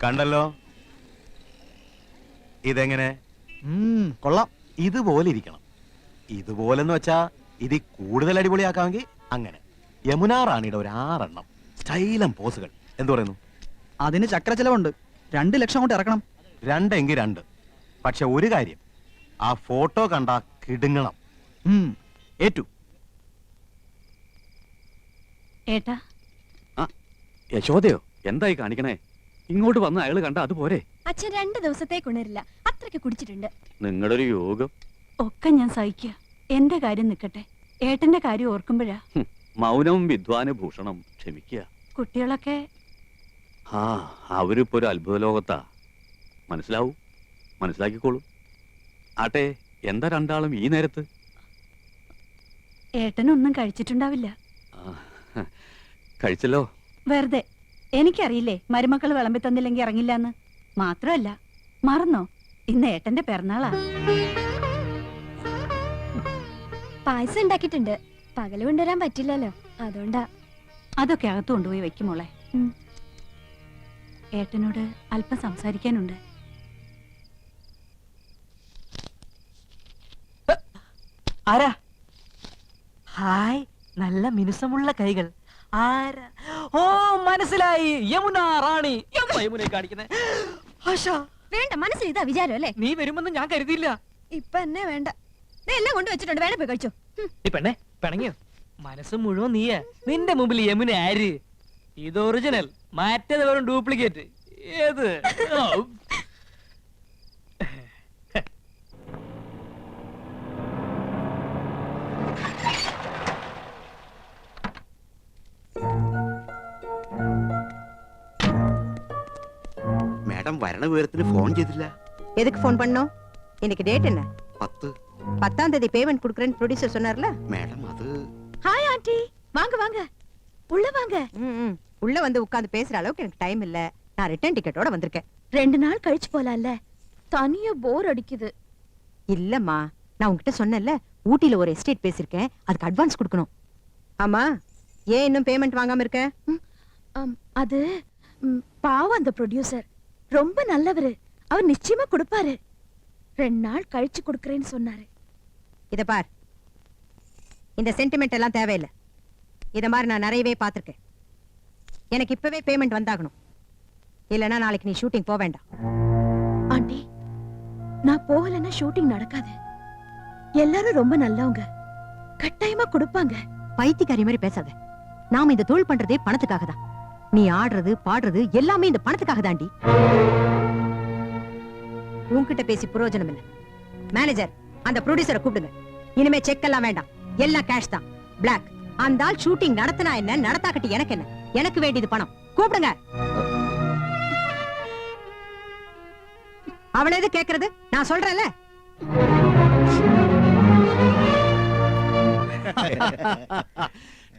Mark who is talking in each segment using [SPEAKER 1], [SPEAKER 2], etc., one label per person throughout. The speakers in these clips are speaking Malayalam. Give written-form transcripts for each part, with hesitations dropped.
[SPEAKER 1] കണ്ടല്ലോ, ഇതെങ്ങനെ?
[SPEAKER 2] കൊള്ളാം.
[SPEAKER 1] ഇതുപോലെ ഇരിക്കണം. ഇതുപോലെന്ന് വെച്ചാ ഇത് കൂടുതൽ അടിപൊളിയാക്കാമെങ്കിൽ അങ്ങനെ. യമുനാ റാണിയുടെ ഒരു 6 എണ്ണം സ്റ്റൈലം പോസുകൾ. എന്തു പറയുന്നു?
[SPEAKER 2] അതിന് ചക്ര ചെലവുണ്ട്. 2 ലക്ഷം കൊണ്ട് ഇറക്കണം.
[SPEAKER 1] 2 എങ്കിൽ 2. പക്ഷെ ഒരു കാര്യം, ആ ഫോട്ടോ കണ്ടാ കിടുങ്ങണം.
[SPEAKER 2] ഏറ്റു.
[SPEAKER 3] ഏട്ടാ,
[SPEAKER 4] യശോദയോ എന്തായി കാണിക്കണേ? ഇങ്ങോട്ട് വന്ന് അയാള് കണ്ട അതുപോരെ?
[SPEAKER 3] അച്ഛൻ 2 ദിവസത്തേക്ക് ഉണരില്ല, അത്രയ്ക്ക് കുടിച്ചിട്ടുണ്ട്.
[SPEAKER 4] നിങ്ങളുടെ ഒരു യോഗം.
[SPEAKER 3] ഒക്കെ ഞാൻ സഹിക്കുക. എന്റെ കാര്യം നിൽക്കട്ടെ, ഏട്ടന്റെ കാര്യം ഓർക്കുമ്പോഴാ.
[SPEAKER 4] മൗനവും വിദ്വാന് ഭൂഷണം. ക്ഷമിക്കുക.
[SPEAKER 3] കുട്ടികളൊക്കെ
[SPEAKER 4] അവരിപ്പോ ഒരു അത്ഭുത ലോകത്താ. മനസ്സിലാക്കിക്കോളൂ. ആട്ടെ, എന്താ രണ്ടാളും ഈ നേരത്ത്?
[SPEAKER 3] ഏട്ടനൊന്നും കഴിച്ചിട്ടുണ്ടാവില്ല.
[SPEAKER 4] കഴിച്ചല്ലോ.
[SPEAKER 3] വെറുതെ. എനിക്കറിയില്ലേ മരുമക്കൾ വിളമ്പി തന്നില്ലെങ്കിൽ ഇറങ്ങില്ലാന്ന്. മാത്രമല്ല, മറന്നോ, ഇന്ന് ഏട്ടന്റെ പിറന്നാളാ.
[SPEAKER 5] പായസം ഉണ്ടാക്കിയിട്ടുണ്ട്. പകല് കൊണ്ടുവരാൻ പറ്റില്ലല്ലോ, അതുകൊണ്ടാ.
[SPEAKER 3] അതൊക്കെ അകത്ത് കൊണ്ടുപോയി വെക്കുമോളെ. ഏട്ടനോട് അല്പം സംസാരിക്കാനുണ്ട്.
[SPEAKER 6] ആരാ? ഹായ്, നല്ല മിനുസമുള്ള കൈകൾ. ആരാ? ഓ, മനസ്സിലായി, യമുനാ റാണി. യമുനെ കാണിക്കുന്നേ.
[SPEAKER 5] വേണ്ട, മനസ്സിൽ ഇതാ വിചാരം അല്ലേ?
[SPEAKER 6] നീ വരുമെന്ന് ഞാൻ കരുതിയില്ല.
[SPEAKER 5] ഇപ്പൊ എന്നെ വേണ്ട. എല്ലാം കൊണ്ട് വെച്ചിട്ടുണ്ട്, വേണേ പോയി കഴിച്ചോ.
[SPEAKER 6] ഈ പെണ്ണെ പിണങ്ങിയോ? മനസ്സ് മുഴുവൻ നീയാ. നിന്റെ മുമ്പിൽ യമുന ആര്? ഇത് ഒറിജിനൽ, മറ്റേത് വെറും ഡ്യൂപ്ലിക്കേറ്റ്. ഏത്?
[SPEAKER 7] மேடம் வரண விவரத்துல போன் செய்தில்ல.
[SPEAKER 8] எதுக்கு போன் பண்ணோம்? இன்னைக்கு டேட் என்ன?
[SPEAKER 7] 10.
[SPEAKER 8] 10ஆம் தேதி பேமெண்ட் குடுக்குறேன்னு ப்ரொடியூசர் சொன்னார்ல.
[SPEAKER 7] மேடம் அது.
[SPEAKER 5] ஹாய் ஆண்டி, வாங்க வாங்க, உள்ள வாங்க.
[SPEAKER 8] உள்ள வந்து உட்கார்ந்து பேசுற அளவுக்கு எனக்கு டைம் இல்ல. நான் ரிட்டர்ன் டிக்கெட்டோட வந்திருக்கேன்.
[SPEAKER 5] 2 நாள் கழிச்சு போலாம்ல, தனியா போர் அடிக்குது.
[SPEAKER 8] இல்லம்மா, நான் உன்கிட்ட சொன்னேன்ல, ஊட்டில ஒரு எஸ்டேட் பேசிருக்கேன், அதுக்கு அட்வான்ஸ் கொடுக்கணும். ஆமா, ஏன் இன்னும் பேமெண்ட் வாங்காம இருக்க?
[SPEAKER 5] அது பாவம், அந்த ப்ரொடியூசர் ரொம்ப நல்லவரு. அவர் நிச்சயமா கொடுப்பாரு. 2 நாள் கழிச்சு கொடுக்கறேன்னு சொன்னாரு.
[SPEAKER 8] இத பார், இந்த சென்டிமெண்ட் எல்லாம் தேவையில்லை. இத மாதிரி நான் நிறையவே பார்த்திருக்கேன். எனக்கு இப்பவே பேமெண்ட் வந்தாகணும், இல்லனா நாளைக்கு நீ ஷூட்டிங் போக வேண்டாம்.
[SPEAKER 5] ஆண்டி, நான் போகலன்னா ஷூட்டிங் நடக்காது. எல்லாரும் ரொம்ப நல்லவங்க, கட்டாயமா கொடுப்பாங்க.
[SPEAKER 8] பைத்தியக்காரி மாதிரி பேசாத. நாம இந்த தொழில் பண்றதே பணத்துக்காக தான். நீ ஆடுறது பாடுறது எல்லாமே இந்த பணத்துக்காக தாண்டி. உன்கிட்ட பேசி பிரயோஜனம் இல்லை. மேனேஜர், அந்த ப்ரொடியூசரை கூப்பிடுங்க. இனிமே செக் எல்லாம் வேண்டாம், எல்லாம் கேஷ் தான், பிளாக். அந்த ஆள் ஷூட்டிங் நடத்தினா என்ன, நடத்தாக்கட்டி எனக்கு என்ன? எனக்கு வேண்டியது பணம். கூப்பிடுங்க. அவள எது கேக்குறது? நான் சொல்றேன்ல.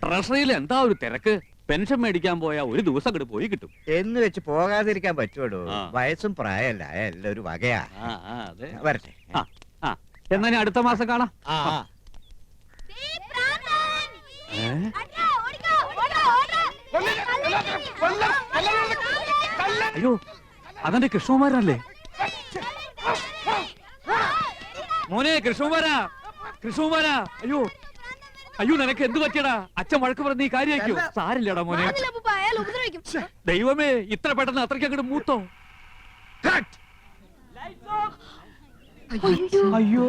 [SPEAKER 4] ട്രഷറിയിൽ എന്താ ഒരു തിരക്ക്? പെൻഷൻ മേടിക്കാൻ പോയാ ഒരു ദിവസം അങ്ങോട്ട് പോയി കിട്ടും.
[SPEAKER 9] എന്ന് വെച്ച് പോകാതിരിക്കാൻ പറ്റുമോ? വയസ്സും പ്രായമല്ല, എല്ലാം ഒരു വകയാ. വരട്ടെ.
[SPEAKER 4] എന്നാ ഞാൻ അടുത്ത മാസം കാണാം. അയ്യോ, അതെന്റെ കൃഷ്ണകുമാരനല്ലേ? മോനെ കൃഷ്ണകുമാരാ, കൃഷ്ണകുമാരാ. അയ്യോ അയ്യോ, നിനക്ക് എന്ത് പറ്റിയടാ? അച്ഛൻ വഴക്ക് പറഞ്ഞ ഈ കാര്യമായിരിക്കും. സാരില്ലടാ മോനെ. ദൈവമേ, ഇത്ര പെട്ടെന്ന് അത്രയ്ക്ക് അങ്ങോട്ട് മൂത്തോ?
[SPEAKER 2] അയ്യോ,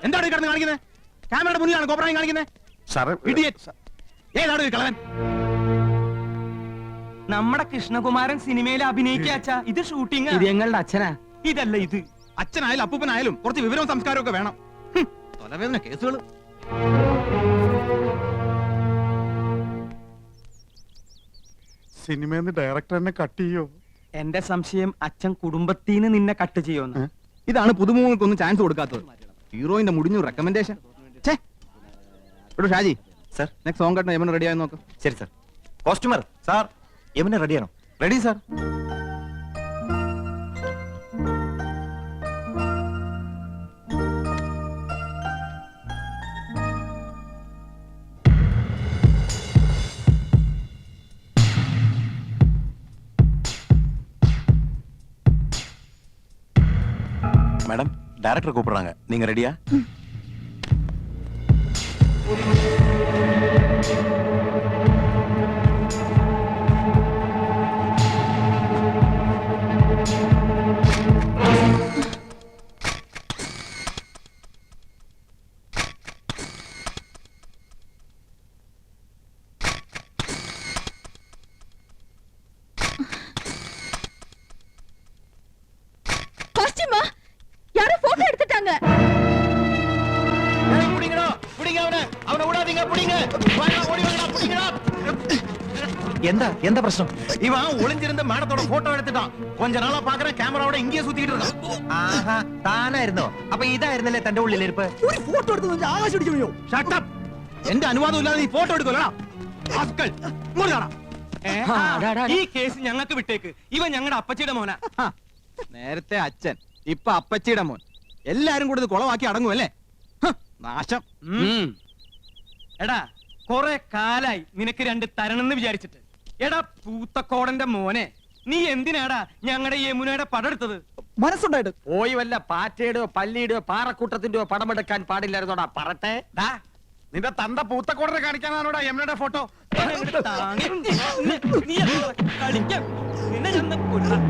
[SPEAKER 1] എന്താണ് കിടന്ന് കാണിക്കുന്നത്? ക്യാമറയുടെ മുന്നിലാണ് കോപ്രായം കാണിക്കുന്നത്. ഏതാണ് കളവൻ?
[SPEAKER 2] നമ്മുടെ കൃഷ്ണകുമാരൻ സിനിമയിൽ അഭിനയിക്കാച്ചാ. ഇത് ഷൂട്ടിംഗ്. ഇത് ഞങ്ങളുടെ അച്ഛനാ. ഇതല്ല ഇത്.
[SPEAKER 1] അച്ഛനായാലും അപ്പൂപ്പനായാലും കുറച്ച് വിവരവും സംസ്കാരവും ഒക്കെ വേണം. തലവേദന കേസുകൾ.
[SPEAKER 10] സിനിമന്ന് ഡയറക്ടർ എന്നെ കട്ട് ചെയ്യോ?
[SPEAKER 2] എന്റെ സംശയം അച്ഛൻ കുടുംബത്തിന്ന് നിന്നെ കട്ട് ചെയ്യുമെന്ന്.
[SPEAKER 1] ഇതാണ് പുതുമുഖങ്ങൾക്കൊന്നും ചാൻസ് കൊടുക്കാത്തത്. ഹീറോയിന്റെ മുടിഞ്ഞു recommendation. Shaji sir, next song കട്ടിന് യമന റെഡി ആയി നോക്ക്. ശരി സർ. കോസ്റ്റ്യൂമർ സാർ, യമന റെഡിയാണോ? Ready sir. மேடம் டைரக்டர் கூப்பிடுறாங்க, நீங்க ரெடியா?
[SPEAKER 5] காஸ்டியூமா யாரோ போட்டோ எடுத்துட்டாங்க.
[SPEAKER 1] எந்த பிரச்சனை? இவன் ஒளிஞ்சிருந்த மேடத்தோட போட்டோ എടുത്തിட்டான். கொஞ்ச നാളാ പാക്കറ ക്യാമറയോടെ ഇങ്ങേ സുത്തിയിട്ട് இருக்கான்.
[SPEAKER 9] ആഹാ താനായിരുന്നോ? അപ്പൊ ഇതായിരുന്നല്ലേ തന്റെ ഉള്ളിലിരിപ്പ്?
[SPEAKER 2] ഒരു ഫോട്ടോ എടുത്ത് വെച്ച് ആകാശം ഇടിച്ചു വീഴോ?
[SPEAKER 1] Shut up. എന്റെ അനുവാദം ഇല്ലാതെ നീ ഫോട്ടോ എടുക്കലടാ. ആസ്കൽ. ഇങ്ങോട്ട് കാണാ.
[SPEAKER 2] ഈ കേസ് ഞങ്ങൾക്ക് വിട്ടേക്ക്. ഇവൻ ഞങ്ങളുടെ അപ്പച്ചിയുടെ മോനാ.
[SPEAKER 11] നേരത്തെ അച്ഛൻ, ഇപ്പൊ അപ്പച്ചിയുടെ മോൻ. എല്ലാരും കൂടി ഇത് കുളവാക്കി അടങ്ങുമല്ലേ? നാശം.
[SPEAKER 2] എടാ കൊറേ കാലായി നിനക്ക് രണ്ട് തരണെന്ന് വിചാരിച്ചിട്ട്. എടാ പൂത്തക്കോടന്റെ മോനെ, നീ എന്തിനാടാ ഞങ്ങളുടെ യമുനയുടെ പടം എടുത്തത്?
[SPEAKER 11] മനസ്സുണ്ടായിട്ട്
[SPEAKER 9] പോയി വല്ല പാറ്റയുടെയോ പല്ലിയുടെയോ പാറക്കൂട്ടത്തിന്റെയോ പടമെടുക്കാൻ പാടില്ലായിരുന്നോടാ പറട്ടെ.
[SPEAKER 11] നിന്റെ തന്ത പൂത്തക്കോടനെ കാണിക്കാനാണോടാ യമുനയുടെ ഫോട്ടോ?
[SPEAKER 2] നീ കളിക്കാം. നിന്നെ ചെന്ന് കൊല്ലാം.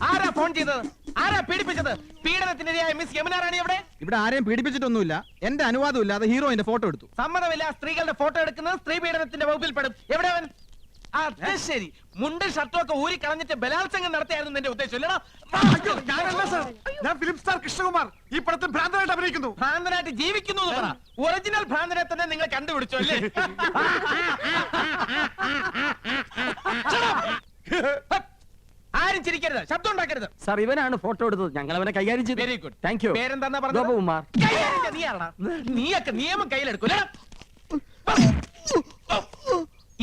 [SPEAKER 11] ആരാ ഫോൺ ചെയ്തത്? ആരാ പീഡിപ്പിച്ചത്? പീഡനത്തിനിരയായ മിസ് യമുന റാണി എവിടെ? ഇവിടെ ആരെയും പീഡിപ്പിച്ചിട്ടൊന്നുമില്ല. എന്റെ അനുവാദം ഇല്ലാതെ ഹീറോയിന്റെ ഫോട്ടോ എടുത്തു. സമ്മതമില്ല. സ്ത്രീകളുടെ ഫോട്ടോ എടുക്കുന്നത് സ്ത്രീ പീഡനത്തിന്റെ വകുപ്പിൽ പെടും. എവിടെ അവൻ? അത് ശരി, മുണ്ടും ഷർട്ടും ഒക്കെ ഊരി കളഞ്ഞിട്ട് ബലാത്സംഗം നടത്തിയായിരുന്നു നിന്റെ ഉദ്ദേശം അല്ലടാ? ഞാനല്ല സർ, ഞാൻ ഫിലിം സ്റ്റാർ കൃഷ്ണകുമാർ. ഈ പടത്തിൽ ഭ്രാന്തനായിട്ട് അഭിനയിക്കുന്നു. ഭ്രാന്തനായിട്ട് ജീവിക്കുന്നു എന്ന് പറ. ഒറിജിനൽ ഭ്രാന്തനെ തന്നെ നിങ്ങൾ കണ്ടുപിടിച്ചു അല്ലേ? ആരും ചിരിക്കരുത്, ശബ്ദം ഉണ്ടാക്കരുത്.
[SPEAKER 9] സാർ ഇവനാണ് ഫോട്ടോ എടുത്തത്. ഞങ്ങൾ അവനെ കൈകാര്യം ചെയ്തു.
[SPEAKER 11] Very good.
[SPEAKER 9] Thank you.
[SPEAKER 11] പേരെന്താ പറഞ്ഞത്?
[SPEAKER 9] ഗോപകുമാർ.
[SPEAKER 11] നീയൊക്കെ നിയമം കയ്യിലെടുക്കൂല.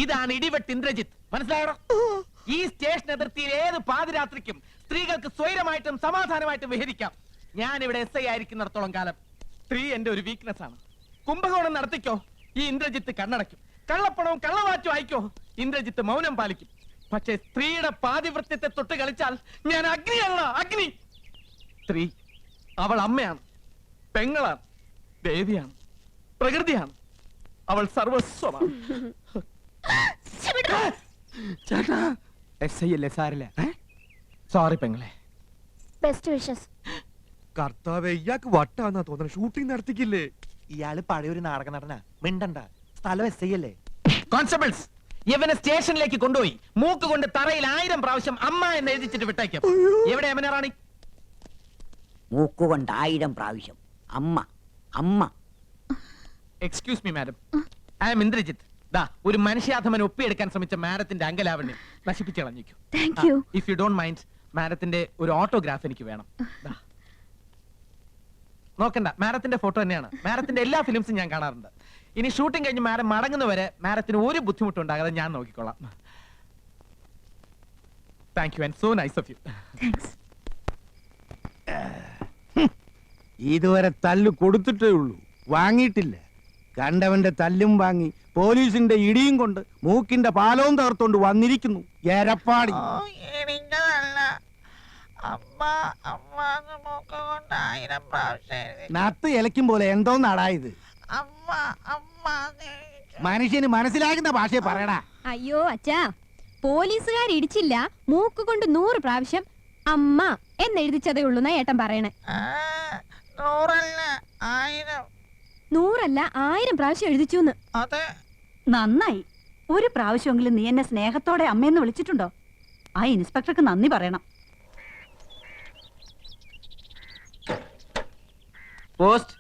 [SPEAKER 11] ഇതാണ് ഇടിവെട്ട് ഇന്ദ്രജിത്ത്, മനസ്സിലായോ? ഈ സ്റ്റേഷൻ അതിർത്തിയിൽ ഏത് പാതിരാത്രിക്കും സ്ത്രീകൾക്ക് സ്വൈരമായിട്ടും സമാധാനമായിട്ടും വിഹരിക്കാം. ഞാൻ ഇവിടെ SI ആയിരിക്കുന്നിടത്തോളം കാലം സ്ത്രീ എന്റെ ഒരു വീക്ക്നെസ് ആണ്. കുംഭകോണം നടത്തിക്കോ, ഈ ഇന്ദ്രജിത്ത് കണ്ണടയ്ക്കും. കള്ളപ്പണവും കള്ളവാറ്റും അയക്കോ, ഇന്ദ്രജിത്ത് മൗനം പാലിക്കും. പക്ഷേ സ്ത്രീയുടെ പാതിവൃത്യത്തെ തൊട്ട് കളിച്ചാൽ ഞാൻ അഗ്നിയല്ല, അഗ്നി. സ്ത്രീ അവൾ അമ്മയാണ്, പെങ്ങളാണ്, ദേവിയാണ്, പ്രകൃതിയാണ്. അവൾ സർവസ്വമാണ്. ചേട്ടാ SI അല്ലേ? സാരില്ല. സോറി പെങ്ങളെ.
[SPEAKER 5] Best wishes.
[SPEAKER 11] കർത്താവേ, ഇയാൾക്ക് വട്ടാന്നാ തോന്നുന്നത്. ഷൂട്ടിംഗ് നടത്തിക്കില്ലേ?
[SPEAKER 9] ഇയാള് പഴയൊരു നാടക നടനാ. മിണ്ടണ്ട. സ്ഥലം SI അല്ലേ?
[SPEAKER 11] കോൺസ്റ്റബിൾസ്, ഇവനെ സ്റ്റേഷനിലേക്ക് കൊണ്ടുപോയി മൂക്ക് കൊണ്ട് തറയിൽ 1000 പ്രാവശ്യം അമ്മ എന്ന് എഴുതിച്ചിട്ട് വിട്ടേക്കും. എവിടെ യമുന റാണി?
[SPEAKER 8] മൂക്കുകൊണ്ട് 1000 പ്രാവശ്യം അമ്മ അമ്മ.
[SPEAKER 11] Excuse me madam, I am Indrajith. ദാ ഒരു മനുഷ്യാധമൻ ഒപ്പിയെടുക്കാൻ ശ്രമിച്ച മാഡത്തിന്റെ അങ്കലാവണ്യം നശിപ്പിച്ചു കളഞ്ഞിരിക്കും.
[SPEAKER 5] Thank you.
[SPEAKER 11] If you don't mind, മാഡത്തിന്റെ ഒരു ഓട്ടോഗ്രാഫ് എനിക്ക് വേണം. ദാ. നോക്കണ്ട, മാഡത്തിന്റെ ഫോട്ടോ തന്നെയാണ്. മാഡത്തിന്റെ എല്ലാ ഫിലിംസും ഞാൻ കാണാറുണ്ട്. ഇനി ഷൂട്ടിംഗ് കഴിഞ്ഞ് മാഡം മടങ്ങുന്നവരെ മാഡത്തിന് ഒരു ബുദ്ധിമുട്ടുണ്ടാകാതെ ഞാൻ നോക്കിക്കോളാം. Thank you and so nice of you.
[SPEAKER 5] Thanks.
[SPEAKER 10] ഇതുവരെ തല്ല് കൊടുത്തിട്ടേ ഉള്ളൂ, വാങ്ങിയിട്ടില്ല. കണ്ടവന്റെ തല്ലും വാങ്ങി പോലീസിന്റെ ഇടിയും കൊണ്ട് മൂക്കിന്റെ പാലവും തകർത്തോണ്ട് വന്നിരിക്കുന്നു എരപ്പാടി. നത്ത് ഇലയ്ക്കും പോലെ എന്തോന്നാടാ ഇത്? മനുഷ്യന് മനസ്സിലാകുന്ന ഭാഷയെ പറയടാ.
[SPEAKER 5] അയ്യോ അച്ഛാ, പോലീസുകാർ ഇടിച്ചില്ല, മൂക്ക് കൊണ്ട് 100 പ്രാവശ്യം അമ്മ എന്നെഴുതിച്ചതേ ഉള്ളൂ എന്നാ ഏട്ടൻ പറയണേ. 100 അല്ല 1000 പ്രാവശ്യം എഴുതിച്ചു.
[SPEAKER 3] നന്നായി. ഒരു പ്രാവശ്യമെങ്കിലും നീ എന്നെ സ്നേഹത്തോടെ അമ്മയെന്ന് വിളിച്ചിട്ടുണ്ടോ? ആ ഇൻസ്പെക്ടർക്ക് നന്ദി പറയണം.
[SPEAKER 9] പോസ്റ്റ്.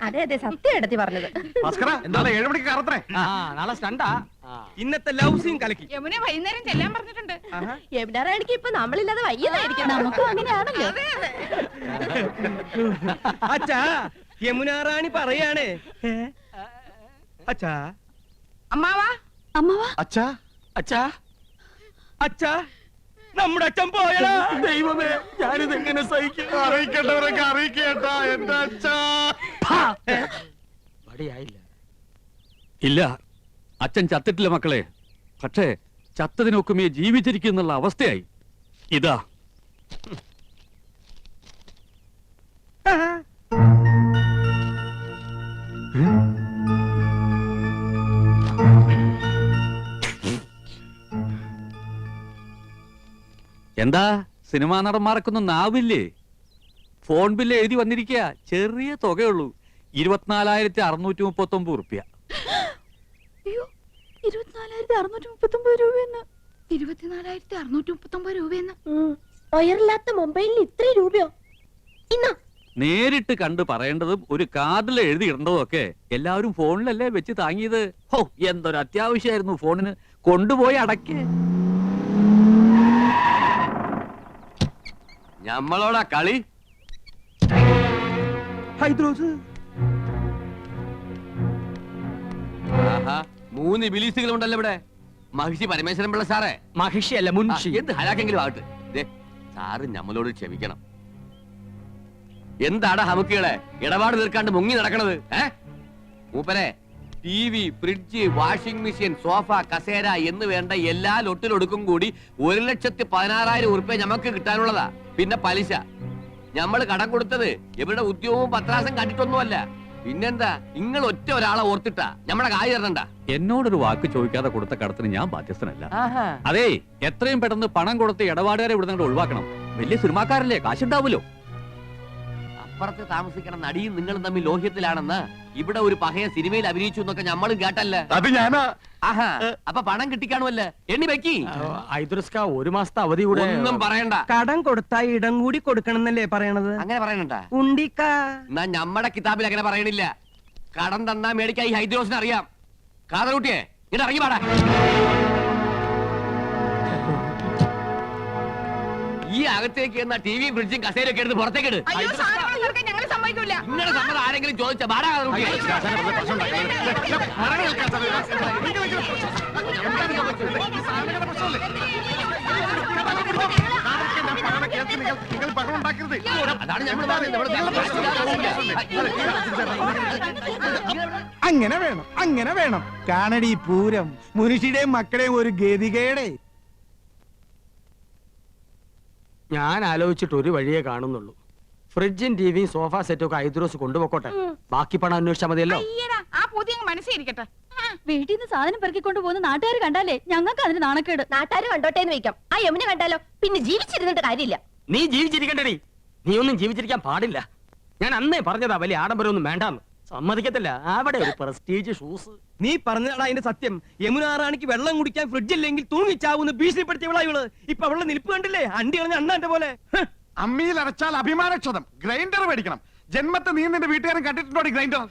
[SPEAKER 3] അതെ അതെ, സത്യം എടുത്തി പറഞ്ഞത്.
[SPEAKER 11] എന്താണ് 7 മണിക്ക് കറത്തേ?
[SPEAKER 9] നാളെ സ്റ്റണ്ടാ.
[SPEAKER 2] ഇന്നത്തെ ലവ് സീൻ കലക്കി.
[SPEAKER 5] യമുനെ വൈകുന്നേരം ചെല്ലാൻ പറഞ്ഞിട്ടുണ്ട്.
[SPEAKER 2] ആഹാ.
[SPEAKER 5] യമുനാറാണിക്ക് ഇപ്പൊ നമ്മളില്ലാതെ വയ്യതായിരിക്കും. നമുക്കും അങ്ങനെയാണല്ലോ.
[SPEAKER 2] അച്ഛാ യമുനാറാണി പറയാണ്. അച്ഛാ
[SPEAKER 5] അമ്മാവാ
[SPEAKER 3] അമ്മവാ
[SPEAKER 1] അച്ഛാ
[SPEAKER 2] അച്ഛാ അച്ഛാ നമ്മുടെ അച്ഛൻ പോയടാ. ദൈവമേ ഞാനിത് എങ്ങനെ സഹിക്കും?
[SPEAKER 1] അറിയിക്കേണ്ടവരൊക്കെ അറിയിക്കേട്ടാ എന്റെ അച്ഛാ.
[SPEAKER 2] വടിയായില്ല.
[SPEAKER 4] ഇല്ല, അച്ഛൻ ചത്തിട്ടില്ല മക്കളെ. പക്ഷേ ചത്തതിനൊക്കുമേ ജീവിച്ചിരിക്കുന്നുള്ള അവസ്ഥയായി. ഇതാ എന്താ സിനിമാ നടന്മാർക്കൊന്നും നാവില്ലേ? ഫോൺ ബില്ല് എഴുതി വന്നിരിക്കുക. ചെറിയ തുകയുള്ളൂ, 24,639 ഉറുപ്പ്യ.
[SPEAKER 5] അയ്യോ 24,639 രൂപയെന്ന്. 24,639 രൂപയെന്ന്. ഒയറില്ലാത്ത മൊബൈലിന് ഇത്രയും രൂപയോ? ഇന്നോ
[SPEAKER 4] നേരിട്ട് കണ്ട് പറയേണ്ടതും ഒരു കാർഡിൽ എഴുതി ഇടേണ്ടതും ഒക്കെ എല്ലാവരും ഫോണിലല്ലേ വെച്ച് താങ്ങിയത്. ഹോ, എന്തൊരു അത്യാവശ്യമായിരുന്നു ഫോണിന്. കൊണ്ടുപോയി അടക്കേ.
[SPEAKER 9] ഞമ്മളോടാ കളി.
[SPEAKER 2] ഹൈദ്രോസ്
[SPEAKER 9] ആഹാ, 3 ബിലീസുകളുണ്ടല്ലോ ഇവിടെ. മഹിഷി പരമേശ്വരൻ പിള്ള സാറേ.
[SPEAKER 2] മഹിഷി അല്ല മുൻഷി.
[SPEAKER 9] എന്ത് ഹലാക്കെങ്കിലും ആകട്ടെ. ദേ, സാറ് ഞമ്മളോട് ക്ഷമിക്കണം. എന്താടാ ഹമുക്കികളെ ഇടപാട് തീർക്കാണ്ട് മുങ്ങി നടക്കണത്? മൂപ്പരെ TV, fridge, washing machine, sofa, കസേര എന്ന് വേണ്ട എല്ലാ ലൊട്ടിലൊടുക്കും കൂടി 1,16,000 ഉറുപ്പ്യ ഞമ്മക്ക് കിട്ടാനുള്ളതാ. പിന്നെ പലിശ. ഞമ്മള് കടം കൊടുത്തത് ഇവരുടെ ഉദ്യോഗവും പത്രാസം കണ്ടിട്ടൊന്നുമല്ല. പിന്നെന്താ, നിങ്ങൾ ഒറ്റ ഒരാളെ ഓർത്തിട്ടാ ഞമ്മടെ കായ് തരണണ്ട.
[SPEAKER 4] എന്നോടൊരു വാക്ക് ചോദിക്കാതെ കൊടുത്ത കടത്തിന് ഞാൻ ബാധ്യസ്ഥനല്ല. അതേ, എത്രയും പെട്ടെന്ന് പണം കൊടുത്ത് ഇടപാടുകാരെ ഇവിടെ നിന്ന് ഒഴിവാക്കണം. വലിയ സിനിമാക്കാരല്ലേ, കാശുണ്ടാവുമല്ലോ.
[SPEAKER 9] അപ്പുറത്ത് താമസിക്കണം നടിയും നിങ്ങളും തമ്മിൽ ലോഹ്യത്തിലാണെന്ന് ഇവിടെ ഒരു പഹയ സിനിമയിൽ അഭിനയിച്ചു എന്നൊക്കെ ഞമ്മളും കേട്ടല്ലേ.
[SPEAKER 1] അത് ഞാനാ.
[SPEAKER 9] ആഹാ, അപ്പൊ പണം കിട്ടിക്കാണുമല്ലേ? എണ്ണി വെക്കി.
[SPEAKER 2] ഹൈദ്രോസ്ക ഒരു മാസത്തെ അവധി കൂടെ.
[SPEAKER 9] ഒന്നും പറയണ്ട.
[SPEAKER 2] കടം കൊടുത്താ ഇടം കൂടി കൊടുക്കണമെന്നല്ലേ പറയണത്?
[SPEAKER 9] അങ്ങനെ പറയണണ്ട.
[SPEAKER 2] ഉണ്ടിക്ക
[SPEAKER 9] എന്നാ ഞമ്മടെ കിതാബിൽ അങ്ങനെ പറയണില്ല. കടം തന്നാ മേടിക്കാ ഈ ഹൈദ്രോസിന് അറിയാം. കാതറൂട്ടിയെ ഇങ്ങോട്ട് ഇറങ്ങി പാടാ. ഈ അകത്തേക്ക് എന്നാ ടിവിയും ഫ്രിഡ്ജും കസേരയൊക്കെ എടുത്ത് പുറത്തേക്ക് ഇട്.
[SPEAKER 5] ഞങ്ങൾ സമ്മതിക്കൂല.
[SPEAKER 9] ഇങ്ങനെ സമ്മതം ആരെങ്കിലും ചോദിച്ചാ പാടാ കാതറൂട്ടിയെ. അതാണ് ഞമ്മള്
[SPEAKER 10] അങ്ങനെ വേണം, അങ്ങനെ വേണം. കാണടി പൂരം മുനുഷിയുടെയും മക്കളെയും ഒരു ഗതികേടെ.
[SPEAKER 2] ഞാൻ ആലോചിച്ചിട്ട് ഒരു വഴിയേ കാണുന്നുള്ളൂ. ഫ്രിഡ്ജും ടിവിയും സോഫ സെറ്റും ഒക്കെ ഹൈദ്രോസ് കൊണ്ടുപോക്കോട്ടെ. ബാക്കി പണം അന്വേഷിച്ചാൽ മതിയല്ലോ.
[SPEAKER 5] ആ പുതിയ മനസ്സിരിക്കട്ടെ.
[SPEAKER 3] വീട്ടിൽ നിന്ന് സാധനം പെറുക്കിക്കൊണ്ട് പോകുന്ന നാട്ടുകാർ കണ്ടാലേ ഞങ്ങൾക്ക് അതിന് നാണക്കേട്.
[SPEAKER 5] നാട്ടുകാർ കണ്ടോട്ടേന്ന് വെക്കാം. ആ യമുന കണ്ടാലോ പിന്നെ ജീവിച്ചിരുന്നിട്ട് കാര്യമില്ല.
[SPEAKER 2] നീ ജീവിച്ചിരിക്കണ്ടേ? നീ ഒന്നും ജീവിച്ചിരിക്കാൻ പാടില്ല. ഞാൻ അന്നേ പറഞ്ഞതാ വലിയ ആഡംബരമൊന്നും വേണ്ടാന്ന്. സമ്മതിക്കത്തില്ല. അവിടെ ഒരു പ്രസ്റ്റീജ് ഷൂസ്. നീ പറഞ്ഞതാ അതിന്റെ സത്യം. യമുനാറാണിക്ക് വെള്ളം കുടിക്കാൻ ഫ്രിഡ്ജ് ഇല്ലെങ്കിൽ തൂങ്ങിച്ചാവുന്ന ഭീഷണിപ്പെടുത്തിയവളാ ഇവള്. ഇപ്പൊ അവളുടെ നിൽപ്പ് കണ്ടില്ലേ? അണ്ടി കളഞ്ഞ അണ്ണാന്റെ പോലെ.
[SPEAKER 1] അമ്മിയിൽ അരച്ചാൽ അഭിമാനക്ഷതം. ഗ്രൈൻഡർ മേടിക്കണം. ജന്മത്തെ നീ നിന്റെ വീട്ടുകാരൻ കണ്ടിട്ടുണ്ടോ ഗ്രൈൻഡർ?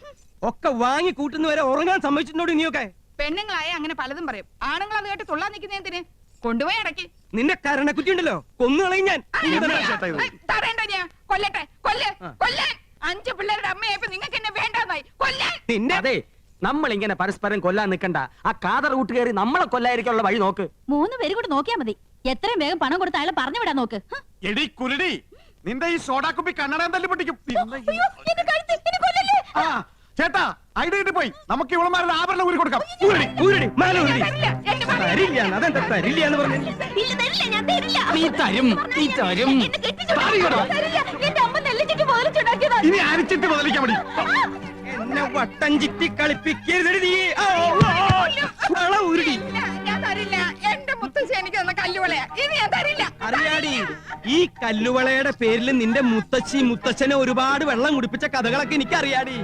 [SPEAKER 2] ഒക്കെ വാങ്ങി കൂട്ടുന്നവരെ ഉറങ്ങാൻ സമ്മതിച്ചിട്ടുണ്ടോ നീയൊക്കെ?
[SPEAKER 5] പെണ്ണുങ്ങളായ അങ്ങനെ പലതും പറയും. ആണുങ്ങൾ അത് കേട്ട് തുള്ളാൻ നിൽക്കുന്നതിന് കൊണ്ടുപോയി അടക്കി.
[SPEAKER 2] നിന്റെ കരണക്കുറ്റി ഉണ്ടല്ലോ, കൊന്നുകളയും ഞാൻ.
[SPEAKER 5] തടയണ്ട ഞാൻ. കൊല്ലട്ടെ, കൊല്ലാൻ 5 പിള്ളേരുടെ അമ്മയായപ്പോ നിങ്ങൾക്ക് എന്നെ വേണ്ടാന്നായി. കൊല്ലാൻ
[SPEAKER 2] നിന്നെ. അതെ, നമ്മൾ ഇങ്ങനെ പരസ്പരം കൊല്ലാൻ നിൽക്കണ്ട. ആ കാതർ കൂട്ടുകയറി നമ്മളെ കൊല്ലായിരിക്കാനുള്ള വഴി നോക്ക്.
[SPEAKER 3] 3 പേര് കൂടെ നോക്കിയാ മതി. എത്രയും വേഗം പണം കൊടുത്ത അയാളെ പറഞ്ഞു വിടാൻ നോക്ക്.
[SPEAKER 1] എടി കുരുടി, നിന്റെ ഈ സോഡാ കുപ്പി കണ്ണടയാൻ തല്ലി പൊട്ടിക്കും. ആ ചേട്ടാ, ഐഡിയ കിട്ടി പോയി. നമുക്ക് ഇവളമാരുടെ ആഭരണം ഊരി കൊടുക്കാം.
[SPEAKER 2] ഊരടി, മേലെ ഊരടി. തരില്ല, അതെന്താ തരില്ല എന്ന് പറഞ്ഞു? നീ തരും, നീ തരും.
[SPEAKER 1] ഇനി അരിച്ചിട്ട് മുതലിക്കാൻ മതി.
[SPEAKER 2] എന്നെ വട്ടം ചിറ്റി കളിപ്പിക്കരുത് നീ. ഊരടി.
[SPEAKER 5] ഞാൻ തരില്ല. എന്റെ മുത്തശ്ശി എനിക്ക് തന്ന കല്ലുവളയാ. ഇനി ഞാൻ തരില്ല.
[SPEAKER 2] അറിയാടി, ഈ കല്ലുവളയുടെ പേരിൽ നിന്റെ മുത്തശ്ശി മുത്തച്ഛനെ ഒരുപാട് വെള്ളം കുടിപ്പിച്ച കഥകളൊക്കെ എനിക്ക് അറിയാടി.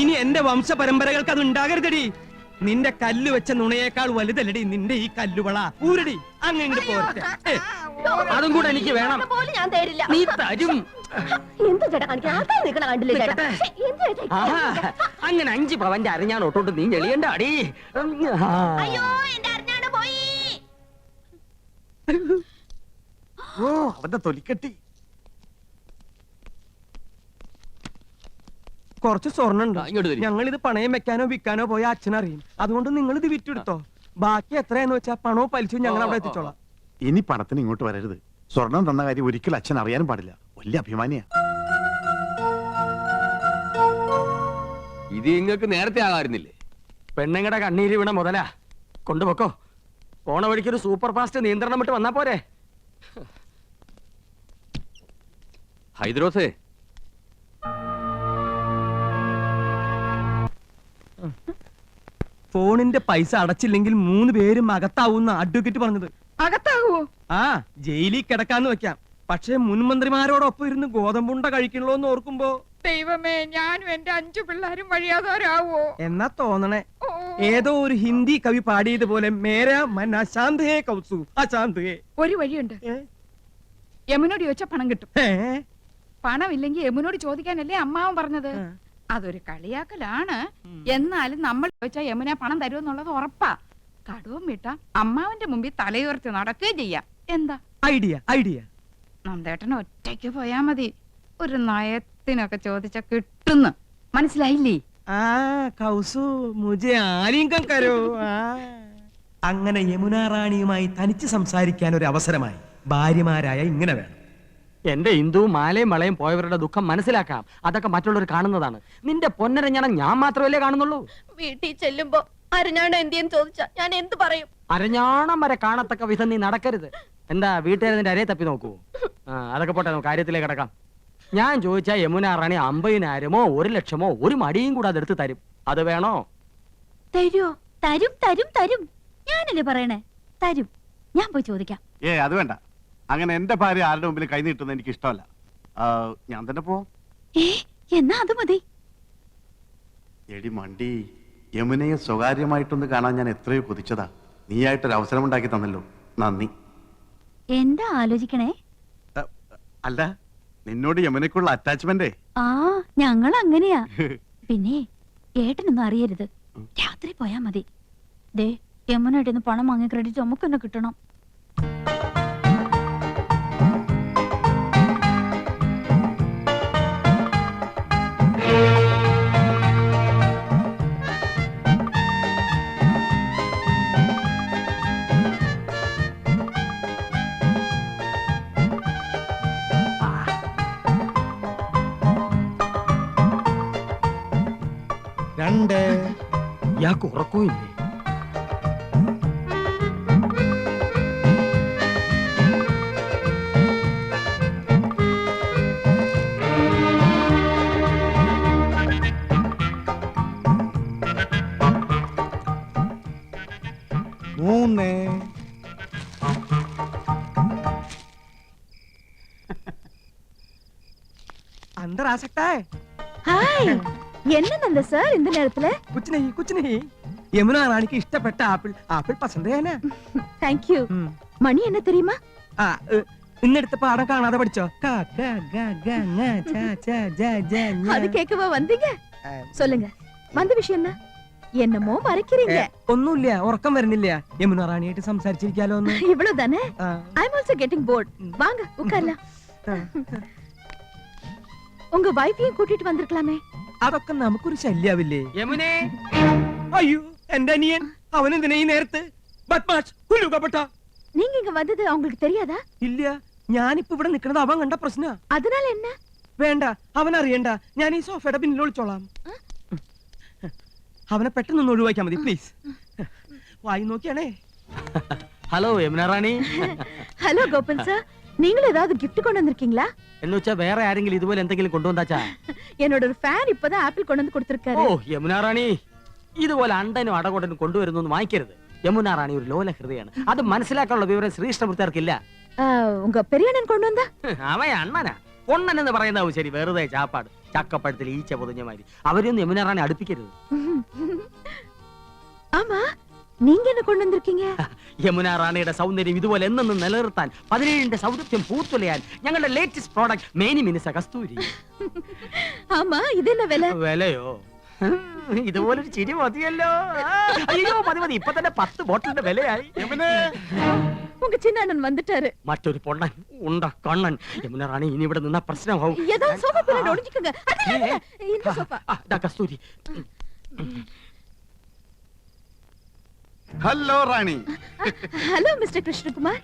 [SPEAKER 2] ഇനി എന്റെ വംശ പരമ്പരകൾക്ക് അത് ഉണ്ടാകരുതടി. നിന്റെ കല്ല് വെച്ച നുണയേക്കാൾ വലുതല്ലടി നിന്റെ ഈ കല്ലുവള. ഊരടി, അങ്ങനെ പോരട്ടെ. അതും കൂടെ എനിക്ക് വേണം.
[SPEAKER 5] പോലും ഞാൻ തരില്ല.
[SPEAKER 2] നീ തരും.
[SPEAKER 5] എന്ത് ചേട്ടാ കാണിക്കാൻ ആൾക്കാർ നിൽക്കണ കണ്ടില്ലേ ചേട്ടാ? ശ്ശെ, എന്ത് ചേട്ടാ?
[SPEAKER 2] അങ്ങനെ 5 പവന്റെ അരഞ്ഞാൻ ഒട്ടോട്ട് നീ ഞെളിയണ്ട അടി.
[SPEAKER 5] അയ്യോ എന്റെ അറിഞ്ഞാണ് പോയി.
[SPEAKER 10] ഓ അവന്റെ തൊലിക്കെട്ടി.
[SPEAKER 2] കുറച്ച് സ്വർണ്ണുണ്ട്.
[SPEAKER 9] ഇങ്ങോട്ട് തരി.
[SPEAKER 2] ഞങ്ങൾ ഇത് പണയം വെക്കാനോ വിൽക്കാനോ പോയ അച്ഛനറിയും. അതുകൊണ്ട് നിങ്ങൾ ഇത് വിറ്റെടുത്തോ. ബാക്കി എത്രയാന്ന് വെച്ചാ പണവും പലിശയും ഞങ്ങൾ അവിടെ എത്തിച്ചോളാം.
[SPEAKER 10] ഇനി പണത്തിന് ഇങ്ങോട്ട് വരരുത്. സ്വർണം തന്ന കാര്യം ഒരിക്കലും അച്ഛൻ അറിയാനും പാടില്ല. വലിയ അഭിമാനിയാ.
[SPEAKER 9] ഇത് നിങ്ങൾക്ക് നേരത്തെ ആകാറുന്നില്ലേ?
[SPEAKER 2] പെണ്ണുങ്ങളുടെ കണ്ണീര് വീണ മുതലാ. കൊണ്ടുപോക്കോ. പോണ വഴിക്ക് ഒരു സൂപ്പർ ഫാസ്റ്റ് നിയന്ത്രണം വിട്ട് വന്നാ പോരെ.
[SPEAKER 9] ഹൈദ്രോസേ,
[SPEAKER 2] ഫോണിന്റെ പൈസ അടച്ചില്ലെങ്കിൽ 3 പേരും അകത്താവൂന്ന അഡ്വക്കേറ്റ് പറഞ്ഞത്.
[SPEAKER 5] അകത്താവോ?
[SPEAKER 2] ആ ജയിലിൽ കിടക്കാന്ന് വെക്കാം. പക്ഷെ മുൻമന്ത്രിമാരോടൊപ്പം ഇരുന്ന് ഗോതമ്പുണ്ട കഴിക്കണല്ലോ എന്ന് ഓർക്കുമ്പോ
[SPEAKER 5] ദൈവമേ, ഞാനും എന്റെ 5 പിള്ളേരും വഴിയാതാരാവോ?
[SPEAKER 2] എന്നാ തോന്നണേ. ഏതോ ഒരു ഹിന്ദി കവി പാടിയതുപോലെ മേരാ മൻ അശാന്ത് ഹേ കൗസു അശാന്ത് ഹേ.
[SPEAKER 12] ഒരു വഴിയുണ്ട്. യമുനോട് ചോദിച്ചാ പണം കിട്ടും. പണം ഇല്ലെങ്കിൽ യമുനോട് ചോദിക്കാനല്ലേ അമ്മാവൻ പറഞ്ഞത്. അതൊരു കളിയാക്കലാണ്. എന്നാലും നമ്മൾ ചോദിച്ചാൽ യമുന പണം തരുമെന്നുള്ളത് ഉറപ്പാ. കടവും വിട്ട അമ്മാവന്റെ മുമ്പിൽ തലയുയർത്തി നടക്കുകയും ചെയ്യാം. എന്താ
[SPEAKER 2] ഐഡിയ? ഐഡിയ
[SPEAKER 12] നന്ദേട്ടൻ ഒറ്റയ്ക്ക് പോയാ മതി. ഒരു നയത്തിനൊക്കെ ചോദിച്ചാ കിട്ടുന്നു. മനസ്സിലായില്ലേ?
[SPEAKER 2] ആ കൗസു മുझे ആലിംഗം കരോ. അങ്ങനെ യമുന റാണിയുമായി തനിച്ച് സംസാരിക്കാൻ ഒരു അവസരമായി. ഭാര്യമാരായ ഇങ്ങനെ വേണം. എന്റെ ഹിന്ദു മാലയും വളയും പോയവരുടെ ദുഃഖം മനസ്സിലാക്കാം. അതൊക്കെ മറ്റുള്ളവർ കാണുന്നതാണ്. നിന്റെ പൊന്നരഞ്ഞണം ഞാൻ മാത്രമല്ലേ കാണുന്നുള്ളൂ.
[SPEAKER 5] വീട്ടിൽ ചെല്ലുമ്പോ അരഞ്ഞാണ്ട് എന്തിയെന്ന് ചോദിച്ചാ ഞാൻ എന്ത് പറയും?
[SPEAKER 2] അരഞ്ഞാണം വരെ കാണത്തക്ക വിധം നീ നടക്കരുത്. എന്താ വീട്ടുകാരെ നിന്റെ അരയെ തപ്പി നോക്കൂ. അതൊക്കെ പോട്ടെ, നമുക്ക് കാര്യത്തിലേക്ക് കിടക്കാം. ഞാൻ ചോദിച്ചാ യമുന റാണി 50,000-മോ 1,00,000-മോ ഒരു മടിയും കൂടെ അതെടുത്ത് തരും. അത് വേണോ?
[SPEAKER 3] തരുമോ? തരും തരും തരും. ഞാനല്ലേ പറയണേ, തരും. ഞാൻ പോയി ചോദിക്കാം.
[SPEAKER 10] അത് വേണ്ട. അങ്ങനെ എന്റെ ഭാര്യ ആരുടെ മുമ്പിൽ കൈ നീട്ടുന്നത് എനിക്ക് ഇഷ്ടമല്ല. ഞാൻ തന്നെ പോവാം.
[SPEAKER 3] എന്നാ അത് മതി.
[SPEAKER 10] എടി മണ്ടി, യമുനയെ സ്വകാര്യമായിട്ടൊന്ന് കാണാൻ ഞാൻ എത്രയോ കൊതിച്ചതാ. നീയായിട്ടൊരു അവസരം ഉണ്ടാക്കി തന്നല്ലോ, നന്ദി.
[SPEAKER 3] എന്താ ആലോചിക്കണേ?
[SPEAKER 10] അല്ല, നിന്നോട് യമുനയ്ക്കുള്ള അറ്റാച്ച്മെന്റ്.
[SPEAKER 3] ആ ഞങ്ങൾ അങ്ങനെയാ. പിന്നെ ഏട്ടനൊന്നും അറിയരുത്. രാത്രി പോയാ മതി. ദേ യമുനായിട്ടൊന്ന് പണം വാങ്ങിയ ക്രെഡിറ്റ് നമുക്ക് തന്നെ കിട്ടണം.
[SPEAKER 2] ഇയാൾക്ക് ഉറക്കമില്ലേ? अंदर आ सकता है?
[SPEAKER 5] ഹായ്, என்ன நந்த சார் இந்த நேரத்துல?
[SPEAKER 2] कुछ नहीं யமுனா ராணிக்கு இஷ்டப்பட்ட ஆப்பிள். ஆப்பிள் பசந்தே है.
[SPEAKER 5] Thank you. மணி என்ன தெரியுமா?
[SPEAKER 2] இன்னெடுத்த பாடம் காணாத படிச்சோ.
[SPEAKER 5] அது கேட்கவா வந்தீங்க? சொல்லுங்க, வந்த விஷயம் என்ன? என்னமோ மறைக்கிறீங்க.
[SPEAKER 2] ഒന്നുമില്ല, ഉറക്കം വരുന്നില്ല. യമുന റാണിയായിട്ട് സംസാരിച്ചിരിക്കാലോ ഒന്ന്.
[SPEAKER 5] இவ்வளவுதானே? ஐ அம் ஆல்சோ கெட்டிங் போர்ட். வாங்க உட்காரலாம். உங்க வைஃபையும் கூட்டிட்டு வந்திருக்கலாமே.
[SPEAKER 2] അതൊക്കെ നമുക്കൊരു ശല്യാവില്ലേ? യമുനേ, അയ്യോ എന്റെ അനിയൻ. അവനെന്തിനാ ഈ നേരത്ത്? ബദ്മാഷ്, കുല്ലുകപ്പെട്ട.
[SPEAKER 5] நீங்க இங்க வந்தது உங்களுக்கு தெரியாதா?
[SPEAKER 2] ഇല്ല, ഞാനിപ്പോ ഇവിടെ നിൽക്കുന്നത് അവൻ കണ്ട പ്രശ്ന.
[SPEAKER 5] அதனால என்ன?
[SPEAKER 2] വേണ്ട, അവൻ അറിയണ്ട. ഞാൻ ഈ സോഫയുടെ പിന്നിൽ ഒളിച്ചോളാം. അവനെ പെട്ടെന്ന് ഒഴിവാക്കിയാൽ മതി പ്ലീസ്. വായി നോക്കിയാണേ. ഹലോ യമുന റാണി.
[SPEAKER 5] ஹலோ கோபன் சார், நீங்களும் ஏதாவது gift கொண்டு வந்திருக்கீங்களா?
[SPEAKER 2] എന്ന് വെച്ചാ വേറെ ആരെങ്കിലും ഇതുപോലെ എന്തെങ്കിലും കൊണ്ടുവന്നാച്ചാ?
[SPEAKER 5] என்னோட ஒரு ஃபேன் இப்பதான் ஆப்பிள் கொண்டு வந்து கொடுத்திருக்காரு.
[SPEAKER 2] ഓ യമുന റാണി, ഇതുപോലെ അണ്ടനും അടകൊണ്ടനും കൊണ്ടുവരുന്നു വാങ്ങിക്കരുത്. യമുന റാണി ഒരു ലോല ഹൃദയാണ്. അത് മനസ്സിലാക്കാനുള്ള വിവരം ശ്രീകൃഷ്ണമൂർത്തിയാർക്കില്ല.
[SPEAKER 5] உங்க பெரிய அண்ணன் கொண்டு வந்தா?
[SPEAKER 2] അവൻ അണ്ണനാ. പൊണ്ണൻ എന്ന് പറയുന്നതാവും ശരി, വെറുതെ ചാപ്പാട്. ചക്കപ്പഴത്തിൽ ഈച്ച പൊതിഞ്ഞ മാതിരി. അവരൊന്നും യമുന റാണി അടുപ്പിക്കരുത്.
[SPEAKER 5] ஆமா, நீங்க என்ன கொண்டு வந்திருக்கீங்க?
[SPEAKER 2] യമുന റാണിയുടെ സൗന്ദര്യം ഇതുപോലെ എന്നെന്നും നിലനിർത്താൻ 17ന്റെ സൗന്ദര്യം പൂത്തുലയാൻ ഞങ്ങളുടെ ലേറ്റസ്റ്റ് പ്രോഡക്റ്റ് മേനി മിനുസ കസ്തൂരി.
[SPEAKER 5] ஆமா, இது என்ன விலை?
[SPEAKER 2] വിലയോ? ഇതുപോലൊരു ചിരി മതിയല്ലോ. അയ്യോ മതി ഇപ്പൊ തന്നെ 10 ബോട്ടിലിന്റെ വിലയായി.
[SPEAKER 5] உங்க சின்ன அண்ணன் வந்துட்டாரு.
[SPEAKER 2] മറ്റൊരു പൊണ്ണൻ ഉണ്ട കണ്ണൻ. യമുന റാണി ഇനി ഇവിടെ നിന്നാ പ്രശ്നമാവും.
[SPEAKER 5] ஏதாவது சோஃபா பின்னாடி ஒளிஞ்சுக்கங்க. இந்த sofa.
[SPEAKER 2] Kasturi.
[SPEAKER 10] Hello Rani.
[SPEAKER 5] Hello mister Krishnakumar.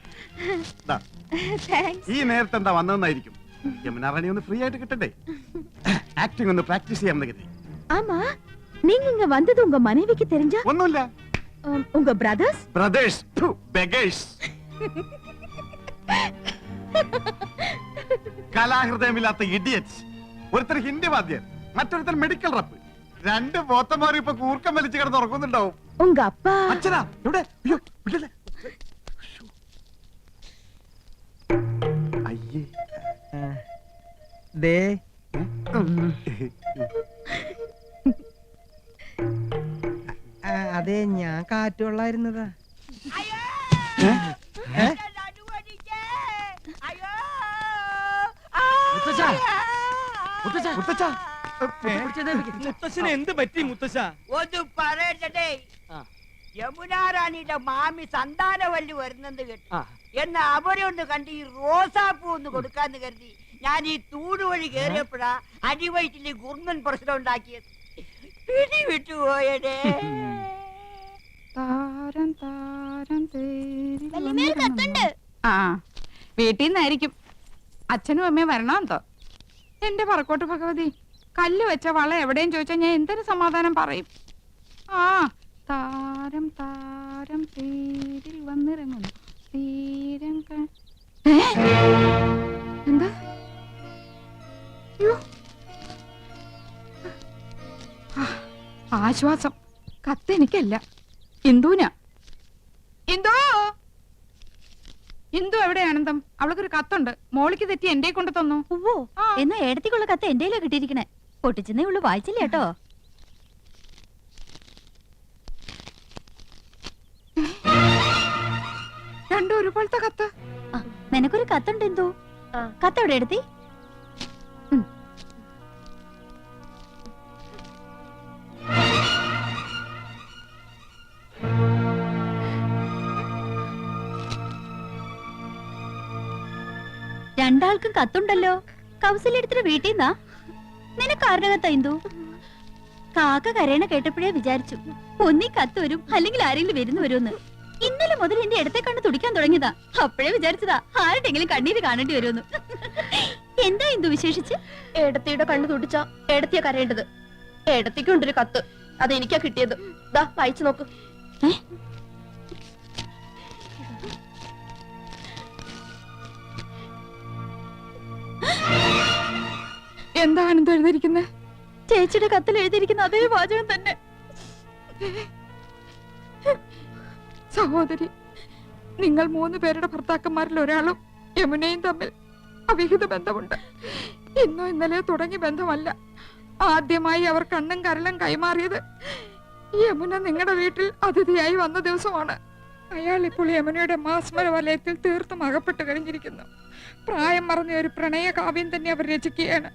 [SPEAKER 5] Thanks.
[SPEAKER 10] ഈ നേരത്തെ എന്താ വന്നതെന്നായിരിക്കും. യമുന റാണി ഒന്ന് ഫ്രീ ആയിട്ട് കിട്ടണ്ടേ? ആക്ടിംഗ് ഒന്ന് പ്രാക്ടീസ് ചെയ്യാൻ കരുതി.
[SPEAKER 5] ஆமா, நீங்க இங்க வந்தது உங்க மனைவிக்கு தெரிஞ்சா?
[SPEAKER 10] ഒന്നുമില്ല.
[SPEAKER 5] உங்க பிரதர்ஸ்?
[SPEAKER 10] Brothers, beggars. കലാഹൃദയമില്ലാത്ത ഇഡിയറ്റ്സ്. ഒരുത്തർ ഹിന്ദി വാദ്യർ, മറ്റൊരുത്തർ മെഡിക്കൽ റപ്പ്. രണ്ട് പോത്തന്മാരും ഇപ്പൊ കൂർക്കം വലിച്ചു കിടന്ന് ഉറങ്ങുന്നുണ്ടാവും.
[SPEAKER 5] உங்க அப்பா?
[SPEAKER 10] അച്ഛനാ ഇവിടെ? അയ്യോ വിടല്ലേ. അയ്യേ
[SPEAKER 2] ദേ
[SPEAKER 6] അതെ ഞാൻ കാറ്റുള്ളായിരുന്നതാ.
[SPEAKER 2] മുത്തശ്ശന് എന്ത് പറ്റി മുത്തശ്ശ?
[SPEAKER 13] ഒന്ന് പറയട്ടെ. യമുനാ റാണിയുടെ മാമി സന്താനവല്ലി വരുന്നെന്ന് കേട്ടു. എന്നാ അവരെ ഒന്ന് കണ്ട് ഈ റോസാപ്പൂ ഒന്ന് കൊടുക്കാന്ന് കരുതി ഞാൻ ഈ തൂട് വഴി കേറിയപ്പോഴാ അടിവയറ്റില് ഗുർമൻ പ്രശ്നം ഉണ്ടാക്കിയത്. പിടി വിട്ടുപോയടേ.
[SPEAKER 12] ആ വീട്ടിൽ നിന്നായിരിക്കും. അച്ഛനും അമ്മയും വരണമെന്തോ. എന്റെ പറക്കോട്ട് ഭഗവതി, കല്ല് വെച്ച വള എവിടെയും ചോദിച്ചാൽ ഞാൻ എന്തൊരു സമാധാനം പറയും. ആ താരം താരം തേരിൽ വന്നിറങ്ങുന്നു തീരം. എന്താ? ആശ്വാസം. കത്ത് എനിക്കല്ല, ഇന്ദുവിന. ഇന്ദു, ഇന്ദു എവിടെ ആനന്ദം? അവൾക്കൊരു കത്തുണ്ട്. മോളിക്ക് തെറ്റി എന്റെ കൊണ്ട് തന്നു.
[SPEAKER 3] ഓ, എന്നാ ഏടത്തിക്കുള്ള കത്ത് എന്റെയിലാ കിട്ടിയിരിക്കണേ. പൊട്ടിച്ചെന്നേ ഉള്ളു, വായിച്ചില്ല കേട്ടോ.
[SPEAKER 12] രണ്ടും ഒരുപോലത്തെ കത്ത്.
[SPEAKER 3] നിനക്കൊരു കത്തുണ്ട് എന്തോ. കത്ത് എവിടെ എടുത്തി? രണ്ടാൾക്കും കത്തുണ്ടല്ലോ. കൗസല്യടുത്തിട്ട് വീട്ടിൽ നിന്നാ? നിനക്ക് ആരുടെ കത്താ ഇന്ദു? കാക്ക കരയണ കേട്ടപ്പോഴേ വിചാരിച്ചു ഒന്നീ കത്ത് വരും, അല്ലെങ്കിൽ ആരെങ്കിലും വരുന്നു വരുമെന്ന്. ഇന്നലെ മുതൽ എന്റെ ഇടത്തെ കണ്ണ് തുടിക്കാൻ തുടങ്ങിയതാ. അപ്പോഴേ വിചാരിച്ചതാ ആരുടെങ്കിലും കണ്ണീര് കാണേണ്ടി വരുമെന്ന്. എന്താ ഇന്ദു വിശേഷിച്ച്?
[SPEAKER 5] ഏടത്തിയുടെ കണ്ണ് തുടിച്ചാ ഏടത്തിയാ കരയേണ്ടത്. ഏടത്തിക്കുണ്ടൊരു കത്ത്, അത് എനിക്കാ കിട്ടിയത്. ദാ വായിച്ചു നോക്ക്.
[SPEAKER 12] എന്താ ആനന്ദം എഴുതിയിരിക്കുന്നത്?
[SPEAKER 3] ചേച്ചിയുടെ കത്തിൽ എഴുതിയിരിക്കുന്ന അതേ വാചകം തന്നെ.
[SPEAKER 12] സഹോദരി, നിങ്ങൾ 3 പേരുടെ ഭർത്താക്കന്മാരിൽ ഒരാളും യമുനയും തമ്മിൽ അവിഹിത ബന്ധമുണ്ട്. ഇന്നോ ഇന്നലെ തുടങ്ങിയ ബന്ധമല്ല. ആദ്യമായി അവർ കണ്ണും കരളും കൈമാറിയത് യമുന നിങ്ങളുടെ വീട്ടിൽ അതിഥിയായി വന്ന ദിവസമാണ്. അയാൾ ഇപ്പോൾ യമുനയുടെ മാസ്മര വലയത്തിൽ തീർത്തും അകപ്പെട്ട് കഴിഞ്ഞിരിക്കുന്നു. പ്രായം മറന്ന ഒരു പ്രണയ കാവ്യം തന്നെ അവർ രചിക്കുകയാണ്.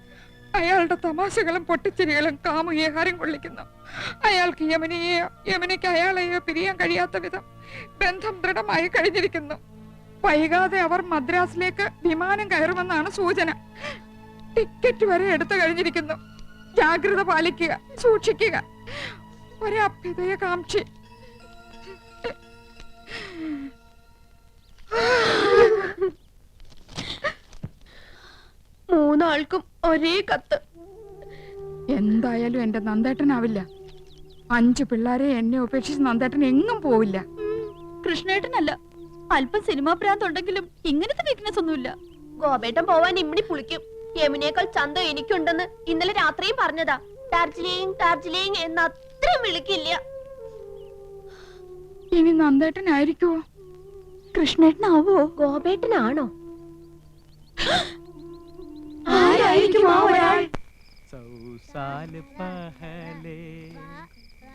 [SPEAKER 12] അയാളുടെ തമാശകളും പൊട്ടിച്ചിരികളും കാമുകിയെ ഹരം കൊള്ളിക്കുന്നു. അയാൾക്ക് യമുനയെയോ യമുനയ്ക്ക് അയാളെയോ പിരിയാൻ കഴിയാത്ത വിധം ബന്ധം ദൃഢമായി കഴിഞ്ഞിരിക്കുന്നു. വൈകാതെ അവർ മദ്രാസിലേക്ക് വിമാനം കയറുമെന്നാണ് സൂചന. ടിക്കറ്റ് വരെ എടുത്തു കഴിഞ്ഞിരിക്കുന്നു. ജാഗ്രത പാലിക്കുക, സൂക്ഷിക്കുക. ഒരഭ്യുദയകാംക്ഷി.
[SPEAKER 5] മൂന്നാൾക്കും ഒരേ കത്ത്.
[SPEAKER 12] എന്തായാലും എന്റെ നന്ദേട്ടനാവില്ല. 5 പിള്ളേരെ എന്നെ ഉപേക്ഷിച്ച് നന്ദേട്ടൻ എങ്ങും പോവില്ല.
[SPEAKER 3] കൃഷ്ണേട്ടനല്ല, അല്പം സിനിമാ ഭ്രാന്തുണ്ടെങ്കിലും ഇങ്ങനത്തെ വീക്ക്നെസ് ഒന്നുമില്ല.
[SPEAKER 5] ഗോപേട്ടൻ പോവാൻ ഇമ്മിണി പുളിക്കും. യമുനേക്കാൾ ചന്തം എനിക്കുണ്ടെന്ന് ഇന്നലെ രാത്രിയും പറഞ്ഞതാ. ഡാർജിലിംഗ് ഡാർജിലിംഗ് എന്ന് അത്രയും വിളിക്കില്ല.
[SPEAKER 12] ഇനി നന്ദേട്ടനായിരിക്കുവോ?
[SPEAKER 3] കൃഷ്ണേട്ടനാവോ?
[SPEAKER 5] ഗോപേട്ടനാണോ?
[SPEAKER 3] ആരായിരിക്കും ആ ഒരാൾ?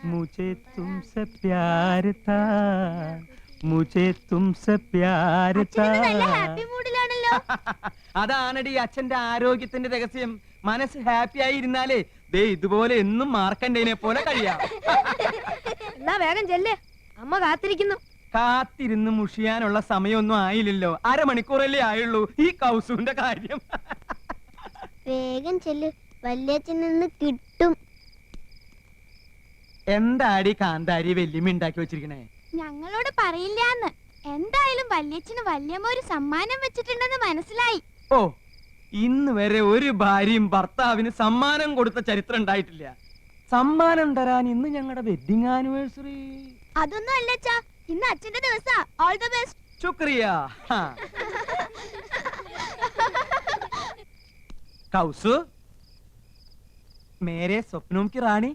[SPEAKER 2] मुझे तुमसे प्यार था मुझे तुमसे प्यार था അതാണടി അച്ഛന്റെ ആരോഗ്യത്തിന്റെ രഹസ്യം. മനസ്സ് ഹാപ്പി ആയി ഇരുന്നാലേ ദേ ഇതുപോലെ എന്നും മാർക്കണ്ടേനെ പോലെ കഴിയാം.
[SPEAKER 5] എന്നാ വേഗം ചെല്ലേ, അമ്മ കാത്തിരിക്കുന്നു.
[SPEAKER 2] കാത്തിരുന്ന് മുഷിയാനുള്ള സമയമൊന്നും ആയില്ലല്ലോ, അരമണിക്കൂറല്ലേ ആയുള്ളൂ ഈ കൗസുവിന്റെ കാര്യം.
[SPEAKER 3] വേഗം ചെല്ല്, വല്യച്ഛൻ നിന്ന് കിട്ടും.
[SPEAKER 2] എന്താടി കാന്താരി വെല്ലുമി ഉണ്ടാക്കി വെച്ചിരിക്കണേ?
[SPEAKER 3] ഞങ്ങളോട് പറയില്ലാന്ന്. എന്തായാലും വല്യച്ഛന് വല്യമ്മ ഒരു സമ്മാനം വെച്ചിട്ടുണ്ടെന്ന് മനസ്സിലായി.
[SPEAKER 2] ഓ, ഇന്ന് വരെ ഒരു ഭാര്യയും ഭർത്താവിന് സമ്മാനം കൊടുത്ത ചരിത്രം ഉണ്ടായിട്ടില്ല. സമ്മാനം തരാൻ ഇന്ന് ഞങ്ങളുടെ വെഡിങ് ആനിവേഴ്സറി.
[SPEAKER 3] അതൊന്നും അല്ലച്ചാ, ഇന്ന് അച്ഛന്റെ ദിവസാ. All the best.
[SPEAKER 2] ശുക്രിയ. കൗസു, മേരെ സ്വപ്നവും കി റാണി,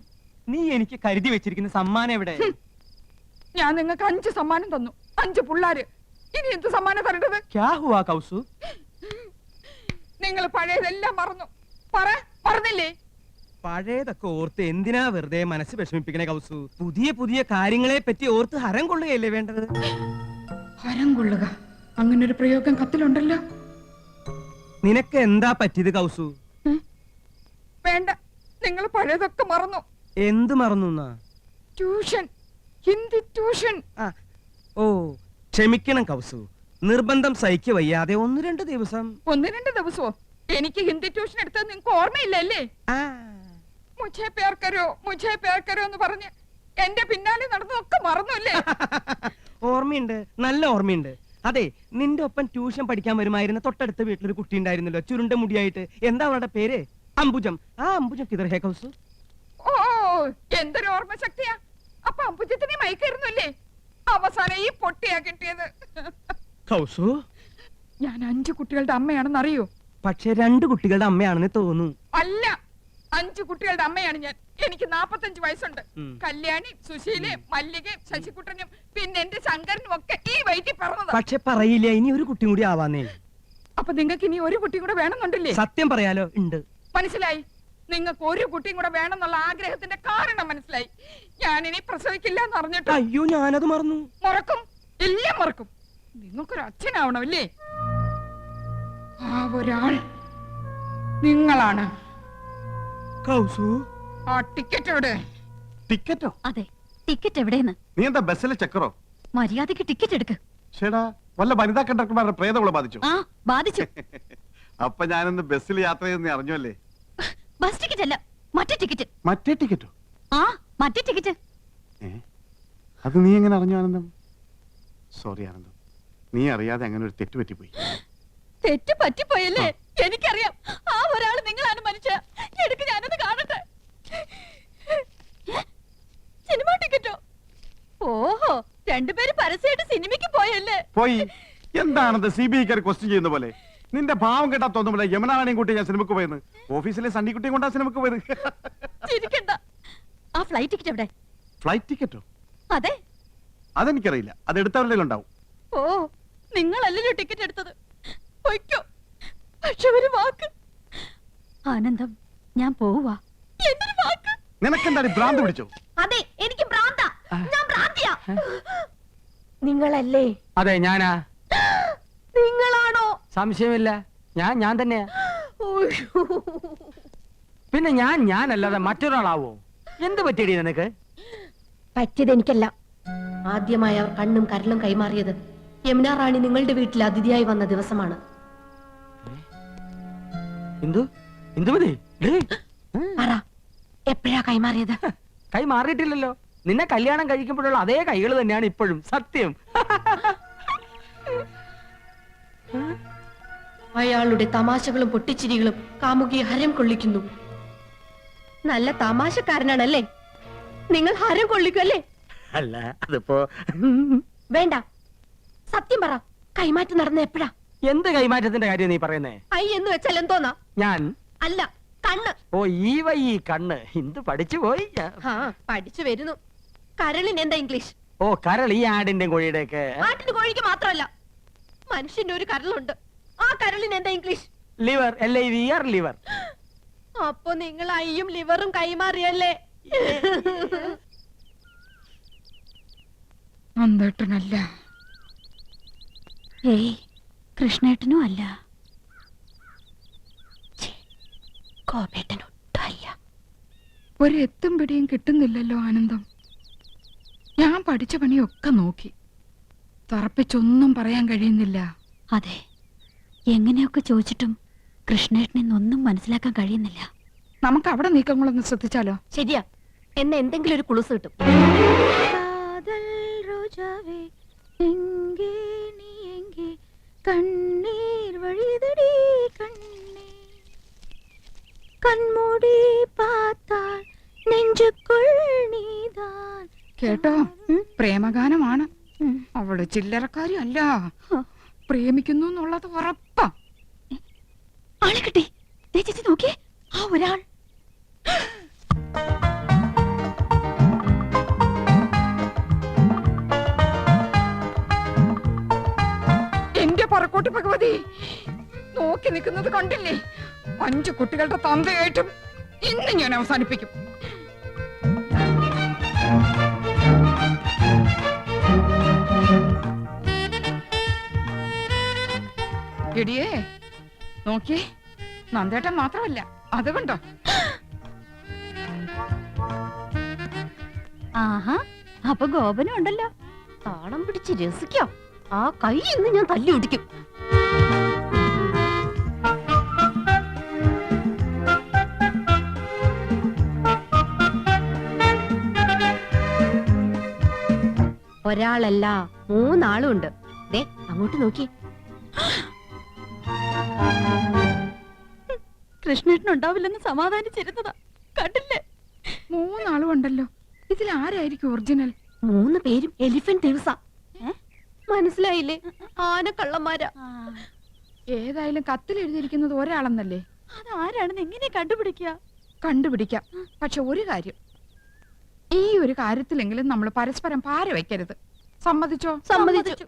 [SPEAKER 2] നീ എനിക്ക് കരുതി വെച്ചിരിക്കുന്ന സമ്മാനം എവിടെ?
[SPEAKER 12] ഞാൻ നിങ്ങൾക്ക് 5 സമ്മാനം തന്നു, 5 പിള്ളാര്. ഇനി എന്ത് സമ്മാനം തരേണ്ടത്?
[SPEAKER 2] ക്യാ ഹുവാ കൗസു?
[SPEAKER 12] നിങ്ങൾ പഴയതെല്ലാം മറന്നു. മറന്നില്ലേ?
[SPEAKER 2] പഴയതൊക്കെ ഓർത്ത് എന്തിനാ വെറുതെ മനസ്സ് വിഷമിപ്പിക്കണേ കൗസു? പുതിയ പുതിയ കാര്യങ്ങളെ പറ്റി ഓർത്ത് ഹരം കൊള്ളുകയല്ലേ വേണ്ടത്?
[SPEAKER 12] ഹരം കൊള്ളുക, അങ്ങനെ ഒരു പ്രയോഗം കത്തിലുണ്ടല്ലോ.
[SPEAKER 2] നിനക്ക് എന്താ പറ്റിയത് കൗസു?
[SPEAKER 12] വേണ്ട, നിങ്ങൾ പഴയതൊക്കെ മറന്നു.
[SPEAKER 2] എന്ത് മറന്നു?
[SPEAKER 12] Tuition, Hindi tuition.
[SPEAKER 2] ഓ, ക്ഷമിക്കണം കൗസു, നിർബന്ധം സഹിക്ക വയ്യാതെ 1-2 ദിവസം.
[SPEAKER 12] 1-2 ദിവസമോ? എനിക്ക് ഹിന്ദി ട്യൂഷൻ എടുത്തത് നിങ്ങൾക്ക് ഓർമ്മയില്ലല്ലേ? മുझे प्यार करो എന്ന് പറഞ്ഞ് എന്റെ പിന്നാലെ നടന്നതൊക്കെ മറന്നുല്ലേ?
[SPEAKER 2] ഓർമ്മയുണ്ട്, നല്ല ഓർമ്മയുണ്ട്. അതെ, നിന്റെ ഒപ്പം ട്യൂഷൻ പഠിക്കാൻ വരുമായിരുന്ന തൊട്ടടുത്ത വീട്ടിലൊരു കുട്ടി ഉണ്ടായിരുന്നല്ലോ, ചുരുണ്ട മുടിയായിട്ട്. എന്താ അവളുടെ പേര്? അംബുജം. ആ അംബുജം കിതർ ഹേ കൗസു?
[SPEAKER 12] ഓ, എന്തൊരു ഓർമ്മ ശക്തിയാ. അപ്പൊ അംബുജത്തിനെ മയക്കായിരുന്നല്ലേ? അവസാനം ഈ പൊട്ടിയാ കിട്ടിയത്.
[SPEAKER 2] കൗസു,
[SPEAKER 12] ഞാൻ 5 കുട്ടികളുടെ അമ്മയാണെന്ന് അറിയോ?
[SPEAKER 2] പക്ഷെ 2 കുട്ടികളുടെ അമ്മയാണെന്ന് തോന്നുന്നു.
[SPEAKER 12] അല്ല, 5 കുട്ടികളുടെ അമ്മയാണ് ഞാൻ. എനിക്ക് 45 വയസ്സുണ്ട്. കല്യാണി, സുശീല, മല്ലിക, ശശികുട്ടനും പിന്നെ എന്റെ ശങ്കരനും ഒക്കെ ഈ വയറ്റിൽ പറഞ്ഞതാ.
[SPEAKER 2] പക്ഷെ പറയില്ല, ഇനി ഒരു കുട്ടി കൂടി ആവാന്നേ.
[SPEAKER 12] അപ്പൊ നിങ്ങൾക്ക് ഇനി ഒരു കുട്ടി കൂടെ വേണമെന്നുണ്ടല്ലേ?
[SPEAKER 2] സത്യം പറയാലോ, ഉണ്ട്.
[SPEAKER 12] മനസ്സിലായി. നിങ്ങൾക്ക് ഒരു കുട്ടിയും കൂടെ വേണമെന്നുള്ള ആഗ്രഹത്തിന്റെ കാരണം മനസ്സിലായി. ഞാനിനി പ്രസവിക്കില്ല എന്ന് അറിഞ്ഞിട്ട്.
[SPEAKER 2] അയ്യോ, ഞാനത് മറന്നു.
[SPEAKER 12] മറക്കും, എല്ലാം മറക്കും. നിങ്ങൾക്കൊരു അച്ഛനാവണമല്ലേ? ആ ഒരാൾ നിങ്ങളാണ്.
[SPEAKER 1] കൗസു,
[SPEAKER 12] ആ ടിക്കറ്റ് എവിടെ?
[SPEAKER 1] ടിക്കറ്റോ?
[SPEAKER 3] അതെ, ടിക്കറ്റ് എവിടെയെന്ന്.
[SPEAKER 1] നീ എന്താ ബസ്സിലെ ചക്കറോ?
[SPEAKER 3] മര്യാദക്ക് ടിക്കറ്റ് എടുക്ക്.
[SPEAKER 1] ചേടാ, വല്ല വനിതാ കണ്ടക്ടർമാരുടെ പ്രേതങ്ങളെ ബാധിച്ചു?
[SPEAKER 3] ആ, ബാധിച്ചു.
[SPEAKER 1] അപ്പൊ ഞാനിന്ന് ബസ്സിൽ യാത്ര ചെയ്യുന്ന അറിഞ്ഞല്ലേ?
[SPEAKER 3] ബസ് ടിക്കറ്റ് അല്ല, മറ്റേ ടിക്കറ്റ്.
[SPEAKER 1] മറ്റേ ടിക്കറ്റോ?
[SPEAKER 3] ആ, മറ്റേ ടിക്കറ്റ്.
[SPEAKER 1] അത് നീ എങ്ങനെ അറിഞ്ഞു ആനന്ദം? സോറി ആനന്ദം, നീ അറിയാതെ അങ്ങനെ ഒരു തെറ്റ് പറ്റിപ്പോയി.
[SPEAKER 3] തെറ്റ് പറ്റിപ്പോയല്ലേ? എനിക്കറിയാം. ആ ഒരാൾ നിങ്ങളാണ് മനുഷ്യ. എടുക്ക്, ഞാനത് കാണട്ടെ. സിനിമ ടിക്കറ്റോ? ഓഹോ, 2 പേര് പരസ്യമായിട്ട് സിനിമയ്ക്ക് പോയല്ലേ?
[SPEAKER 1] പോയി. എന്താണത് CBI-ക്കാർ ക്വസ്റ്റ്യൻ ചെയ്യുന്ന പോലെ? നിന്റെ ഭാവം കേട്ടാ തോന്നുമ്പോൾ യമുനാറാണിയും കൂട്ടി ഞാൻ സിനിമക്ക് പോയെന്ന്. ഓഫീസിലെ സണ്ണിക്കുട്ടിയും കൊണ്ടാ സിനിമക്ക് പോയത്.
[SPEAKER 3] ചിരിക്കണ്ട. ആ ഫ്ലൈറ്റ് ടിക്കറ്റ് എവിടെ?
[SPEAKER 1] ഫ്ലൈറ്റ് ടിക്കറ്റോ?
[SPEAKER 3] അതെ.
[SPEAKER 1] അതെനിക്കറിയില്ല, അത് എടുത്തവരുടെ ഉണ്ടാവും.
[SPEAKER 3] ഓ, നിങ്ങളല്ലല്ലോ ടിക്കറ്റ് എടുത്തത്. പൊയ്ക്കോ. പക്ഷെ ഒരു വാക്ക്. ആനന്ദം, ഞാൻ പോവാ. എന്തൊരു വാക്ക്?
[SPEAKER 1] നിനക്കെന്താണ് ഭ്രാന്ത് പിടിച്ചോ?
[SPEAKER 3] അതെ, എനിക്ക് ഭ്രാന്താ. ഞാൻ ഭ്രാന്തിയാ.
[SPEAKER 5] നിങ്ങളല്ലേ?
[SPEAKER 2] അതെ, ഞാനാ.
[SPEAKER 5] നിങ്ങളാണോ?
[SPEAKER 2] സംശയമില്ല, ഞാൻ തന്നെയാ. പിന്നെ ഞാനല്ലാതെ മറ്റൊരാളാവോ? എന്ത് പറ്റിയടി നിനക്ക്?
[SPEAKER 5] പറ്റിയത് എനിക്കല്ല. ആദ്യമായി അവർ കണ്ണും കരലും കൈമാറിയത് യമുന റാണി നിങ്ങളുടെ വീട്ടിൽ അതിഥിയായി വന്ന ദിവസമാണ്. എപ്പോഴാ കൈമാറിയത്?
[SPEAKER 2] കൈ മാറിയിട്ടില്ലല്ലോ. നിന്നെ കല്യാണം കഴിക്കുമ്പോഴുള്ള അതേ കൈകൾ തന്നെയാണ് ഇപ്പോഴും. സത്യം.
[SPEAKER 5] അയാളുടെ തമാശകളും പൊട്ടിച്ചിരികളും കാമുകിയെ ഹരം കൊള്ളിക്കുന്നു. നല്ല തമാശക്കാരനാണല്ലേ? നിങ്ങൾ ഹരം കൊള്ളിക്കുമല്ലേ?
[SPEAKER 2] അല്ല, അതിപ്പോ
[SPEAKER 5] വേണ്ട, സത്യം പറ. കൈമാറ്റം നടന്ന എപ്പോഴാ?
[SPEAKER 2] എന്ത് കൈമാറ്റത്തിന്റെ കാര്യം നീ പറയുന്നേ?
[SPEAKER 5] ഐ എന്ന് വെച്ചാൽ എന്തോന്നാ?
[SPEAKER 2] ഞാൻ
[SPEAKER 5] അല്ല, കണ്ണ്.
[SPEAKER 2] ഓ, ഈ കണ്ണ്. എന്ത് പഠിച്ചു പോയി?
[SPEAKER 5] പഠിച്ചു വരുന്നു. കരളിന് എന്താ ഇംഗ്ലീഷ്?
[SPEAKER 2] ഓ, കരൾ. ഈ ആടിന്റെ കോഴിയുടെ ഒക്കെ.
[SPEAKER 5] ആട്ടിന് കോഴിക്ക് മാത്രമല്ല, മനുഷ്യന്റെ ഒരു കരളുണ്ട്. ആ കരളിന് എന്താ ഇംഗ്ലീഷ്?
[SPEAKER 2] ലിവർ. LIVR, liver.
[SPEAKER 5] അപ്പൊ നിങ്ങൾ ഐയും ലിവറും കൈമാറിയല്ലേ?
[SPEAKER 12] നന്ദേട്ടനല്ല.
[SPEAKER 3] ഏയ് കൃഷ്ണേട്ടനും അല്ല, കോപേട്ടനും അല്ല.
[SPEAKER 12] ഒരു എത്തും പിടിയും കിട്ടുന്നില്ലല്ലോ ആനന്ദം. ഞാൻ പഠിച്ച പണിയൊക്കെ നോക്കി, തറപ്പിച്ചൊന്നും പറയാൻ കഴിയുന്നില്ല.
[SPEAKER 3] അതെ, എങ്ങനെയൊക്കെ ചോദിച്ചിട്ടും കൃഷ്ണേട്ടനെന്നൊന്നും മനസ്സിലാക്കാൻ കഴിയുന്നില്ല.
[SPEAKER 12] നമുക്ക് അവിടെ നീക്കങ്ങളൊന്ന് ശ്രദ്ധിച്ചാലോ?
[SPEAKER 5] ശരിയാ, എന്നെ എന്തെങ്കിലും ഒരു കുളുസ് കിട്ടും. കണ്ണീർ വഴിതടി കണ്ണേ, കൺമൂടി പാത്താൽ നെഞ്ചുക്കുൾ നീതാൻ.
[SPEAKER 12] കേട്ടോ, പ്രേമഗാനമാണ്. അവള് ചില്ലറക്കാരി അല്ല, പ്രേമിക്കുന്നു എന്നുള്ളത് ഉറപ്പാ.
[SPEAKER 3] ആളെ കിട്ടി. ദേ ചേച്ചി നോക്കിയേ, ആ ഒരാൾ.
[SPEAKER 12] എന്റെ പറക്കോട്ട് ഭഗവതി, നോക്കി നിൽക്കുന്നത് കണ്ടില്ലേ? 5 കുട്ടികളുടെ തന്തയായിട്ടും ഇന്ന് ഞാൻ അവസാനിപ്പിക്കും. എടിയേ നോക്കിയേ, നന്ദേട്ടൻ മാത്രമല്ല, അത് കണ്ടോ?
[SPEAKER 3] ആഹാ, അപ്പൊ ഗോപനും ഉണ്ടല്ലോ.
[SPEAKER 5] താളം പിടിച്ച് രസിക്കാം. ആ കൈ ഇന്ന് ഞാൻ തല്ലി ഒടിക്കും. ഒരാളല്ല, 3 ആളും ഉണ്ട്. ദേ അങ്ങോട്ട് നോക്കി.
[SPEAKER 3] കൃഷ്ണേട്ടൻ ഉണ്ടാവില്ലെന്ന് സമാധാനിച്ചിരുന്നതാ, കണ്ടില്ലേ?
[SPEAKER 12] 3 ആളും ഉണ്ടല്ലോ. ഇതിൽ ആരായിരിക്കും ഒറിജിനൽ?
[SPEAKER 5] 3 പേരും എലിഫന്റ് ദിവസ. മനസ്സിലായില്ലേ? ആനക്കള്ളന്മാരാ.
[SPEAKER 12] ഏതായാലും കത്തിൽ എഴുതിയിരിക്കുന്നത് ഒരാളെന്നല്ലേ?
[SPEAKER 3] അതാരാണെന്ന് എങ്ങനെ കണ്ടുപിടിക്കുക?
[SPEAKER 12] കണ്ടുപിടിക്കാം. പക്ഷെ ഒരു കാര്യം, ഈ ഒരു കാര്യത്തിലെങ്കിലും നമ്മൾ പരസ്പരം പാര വെക്കരുത്. സമ്മതിച്ചോ?
[SPEAKER 5] സമ്മതിച്ചു.